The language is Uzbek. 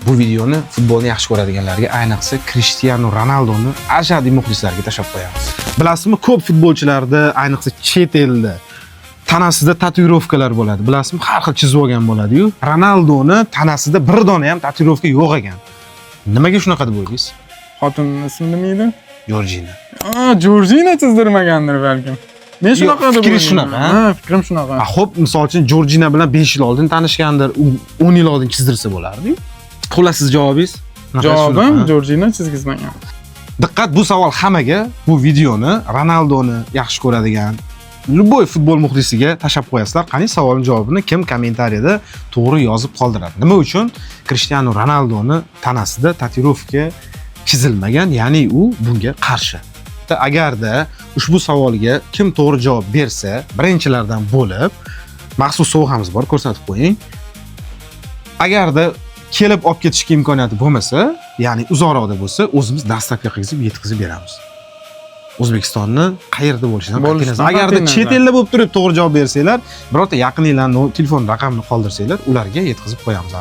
Bu videoni futbolni yaxshi ko'radiganlarga, ayniqsa Cristiano Ronaldoni ashaddiy muxlislarga tashlab qo'yamiz. Bilasizmi, ko'p futbolchilarda, ayniqsa chet elda tanasida tatuirovkalar bo'ladi. Bilasizmi, har xil chizib olgan bo'ladi-yu. Ronaldoni tanasida bir dona ham tatuirovka yo'q ekan. Nimaga shunaqa deb o'ylaysiz? Xotinning ismi nima edi? Jorjina. Jorjina chizdirmagandir balkim. Men shunaqa deb fikrim shunaqa. Ha, fikrim shunaqa. Xo'p, misol uchun Jorjina bilan 5 yil oldin tanishgandir, 10 yil oldin chizdirsa bo'lardi-yu. Xullas, siz javobingiz? Javobim Jorjina chizgizmagan. Diqqat, bu savol hammaga. Bu videoni Ronaldoni yaxshi ko'radigan любой futbol muxlisiga tashlab qo'yasizlar. Qani savolning javobini kim kommentariyada to'g'ri yozib qoldiradi? Nima uchun Cristiano Ronaldoni tanasida tatuirovka chizilmagan, ya'ni u bunga qarshi? Agarda ushbu savolga kim to'g'ri javob bersa, birinchilardan bo'lib maxsus sovg'amiz bor, ko'rsatib qo'ying. Agarda kelib olib ketishga imkoniyati bo'lmasa, ya'ni uzoqroqda bo'lsa, o'zimiz dastavka qilib yetkazib beramiz. O'zbekistonni qayerda bo'lishidan qat'iy nazar. Agarda chet elda bo'lib turib to'g'ri javob bersanglar, birorta yaqininglarning telefon raqamini qoldirsanglar, ularga yetkazib qo'yamiz.